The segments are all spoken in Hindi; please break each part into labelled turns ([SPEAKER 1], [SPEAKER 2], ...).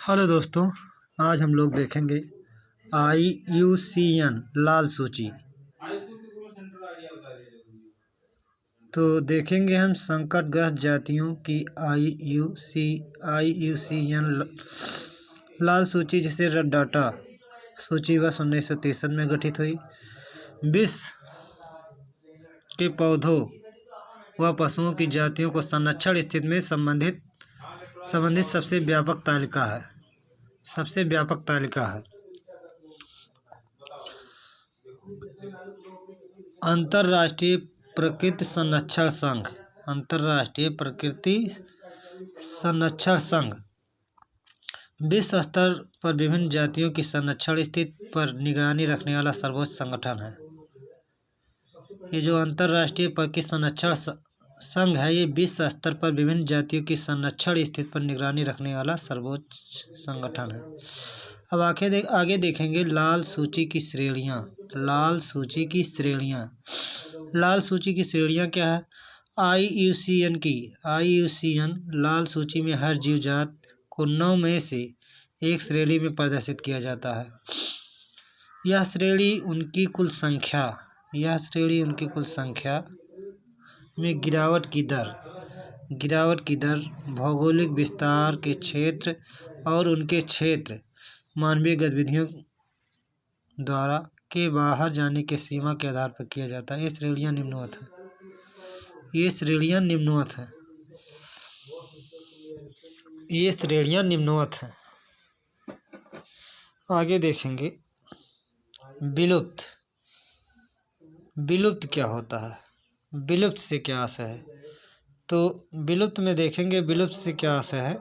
[SPEAKER 1] हेलो दोस्तों, आज हम लोग देखेंगे IUCN लाल सूची। तो देखेंगे हम संकटग्रस्त जातियों की IUCN लाल सूची, जिसे रेड डाटा सूची वर्ष 1963 में गठित हुई। विश्व के पौधों व पशुओं की जातियों को संरक्षण स्थिति में संबंधित सबसे व्यापक तालिका है। अंतर्राष्ट्रीय प्रकृति संरक्षण संघ विश्व स्तर पर विभिन्न जातियों की संरक्षण स्थिति पर निगरानी रखने वाला सर्वोच्च संगठन है। ये जो अंतर्राष्ट्रीय प्रकृति संरक्षण संघ है, ये विश्व स्तर पर विभिन्न जातियों की संरक्षण स्थिति पर निगरानी रखने वाला सर्वोच्च संगठन है। अब आगे देखेंगे लाल सूची की श्रेणियाँ। लाल सूची की श्रेणियाँ क्या है? IUCN लाल सूची में हर जीव जात को 9 में से एक श्रेणी में प्रदर्शित किया जाता है। यह श्रेणी उनकी कुल संख्या में गिरावट की दर, भौगोलिक विस्तार के क्षेत्र और उनके क्षेत्र मानवीय गतिविधियों द्वारा के बाहर जाने के सीमा के आधार पर किया जाता है। ये श्रेणियाँ निम्नवत हैं। आगे देखेंगे विलुप्त क्या होता है, विलुप्त से क्या आशय है। तो विलुप्त में देखेंगे विलुप्त से क्या आशय है।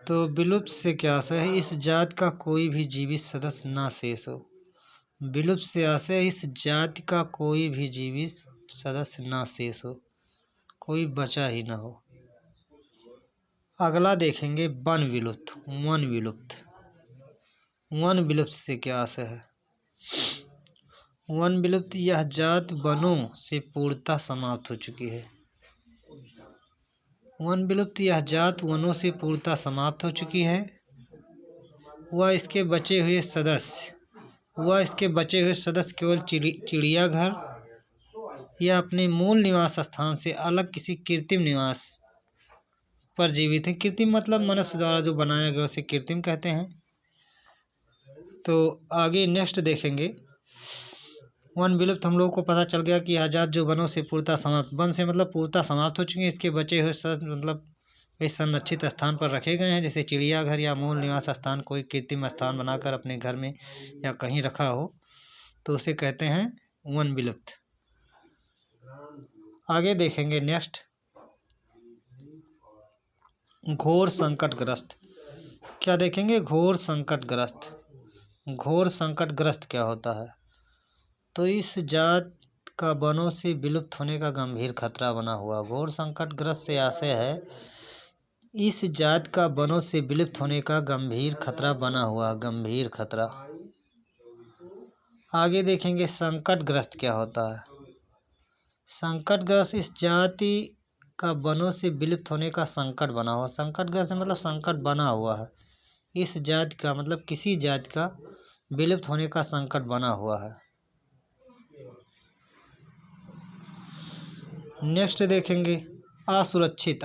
[SPEAKER 1] तो विलुप्त से क्या आशय है, इस जात का कोई भी जीवित सदस्य ना शेष हो। विलुप्त से आशय है इस जाति का कोई भी जीवित सदस्य ना शेष हो, कोई बचा ही ना हो। अगला देखेंगे वन विलुप्त से क्या आशय है। वन विलुप्त, यह जात वनों से पूर्णतः समाप्त हो चुकी है। वन विलुप्त, यह जात वनों से पूर्णतः समाप्त हो चुकी है। वह इसके बचे हुए सदस्य केवल चिड़ियाघर या अपने मूल निवास स्थान से अलग किसी कृत्रिम निवास पर जीवित है। कृत्रिम मतलब मनुष्य द्वारा जो बनाया गया उसे कृत्रिम कहते हैं। तो आगे नेक्स्ट देखेंगे वन विलुप्त। हम लोगों को पता चल गया कि यह जात जो वनों से पूर्णतः समाप्त, वन से मतलब पूर्णतः समाप्त हो चुकी है। इसके बचे हुए मतलब इस संरक्षित स्थान पर रखे गए हैं, जैसे चिड़ियाघर या मूल निवास स्थान, कोई कृत्रिम स्थान बनाकर अपने घर में या कहीं रखा हो, तो उसे कहते हैं वन विलुप्त। आगे देखेंगे नेक्स्ट घोर संकटग्रस्त। क्या देखेंगे? घोर संकटग्रस्त क्या होता है। तो इस जात का वनों से विलुप्त होने का गंभीर खतरा बना हुआ। घोर संकटग्रस्त से आशय है इस जात का वनों से विलुप्त होने का गंभीर खतरा बना हुआ। आगे देखेंगे संकटग्रस्त क्या होता है। संकटग्रस्त, इस जाति का वनों से विलुप्त होने का संकट बना हुआ। संकटग्रस्त मतलब संकट बना हुआ है। इस जाति का मतलब किसी जाति का विलुप्त होने का संकट बना हुआ है। नेक्स्ट देखेंगे असुरक्षित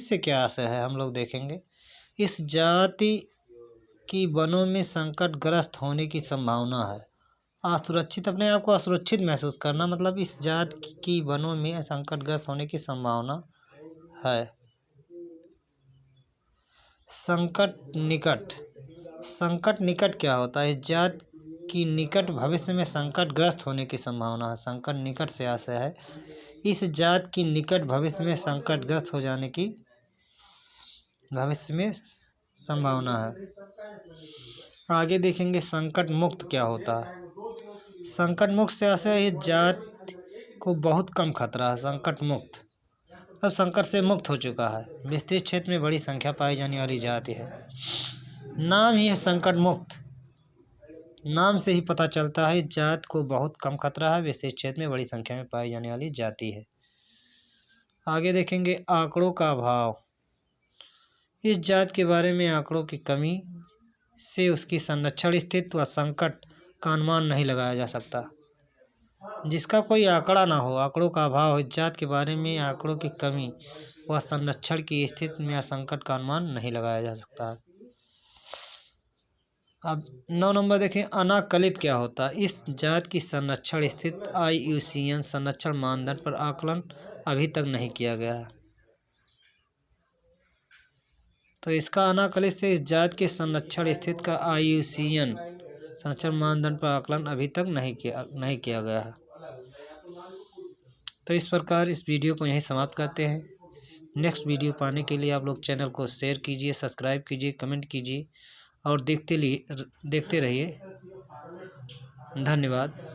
[SPEAKER 1] से क्या आशय है, हम लोग देखेंगे इस जाति की वनों में संकटग्रस्त होने की संभावना है। असुरक्षित, अपने आप को असुरक्षित महसूस करना, मतलब इस जात की वनों में संकटग्रस्त होने की संभावना है। संकट निकट क्या होता है। इस जात की निकट भविष्य में संकटग्रस्त होने की संभावना है। संकट निकट से आशय है इस जात की निकट भविष्य में संकटग्रस्त हो जाने की संभावना है। आगे देखेंगे संकट मुक्त क्या होता है। संकट मुक्त से आशय है इस जात को बहुत कम खतरा है। संकट मुक्त अब संकट से मुक्त हो चुका है। विस्तृत क्षेत्र में बड़ी संख्या पाई जाने वाली जाति है। नाम ही है संकट मुक्त। नाम से ही पता चलता है जात को बहुत कम खतरा है, विशेष क्षेत्र में बड़ी संख्या में पाई जाने वाली जाति है। आगे देखेंगे आंकड़ों का अभाव। इस जात के बारे में आंकड़ों की कमी से उसकी संरक्षण स्थिति व संकट का अनुमान नहीं लगाया जा सकता। जिसका कोई आंकड़ा ना हो, आंकड़ों का अभाव हो, इस जात के बारे में आंकड़ों की कमी व संरक्षण की स्थिति में संकट का अनुमान नहीं लगाया जा सकता। अब 9 नंबर देखें अनाकलित क्या होता है। इस जात की संरक्षण स्थिति IUCN संरक्षण मानदंड पर आकलन अभी तक नहीं किया गया है। तो इसका अनाकलित से इस जात के संरक्षण स्थिति का IUCN संरक्षण मानदंड पर आकलन अभी तक नहीं किया गया है। तो इस प्रकार इस वीडियो को यहीं समाप्त करते हैं। नेक्स्ट वीडियो पाने के लिए आप लोग चैनल को शेयर कीजिए, सब्सक्राइब कीजिए, कमेंट कीजिए और देखते रहिए। धन्यवाद।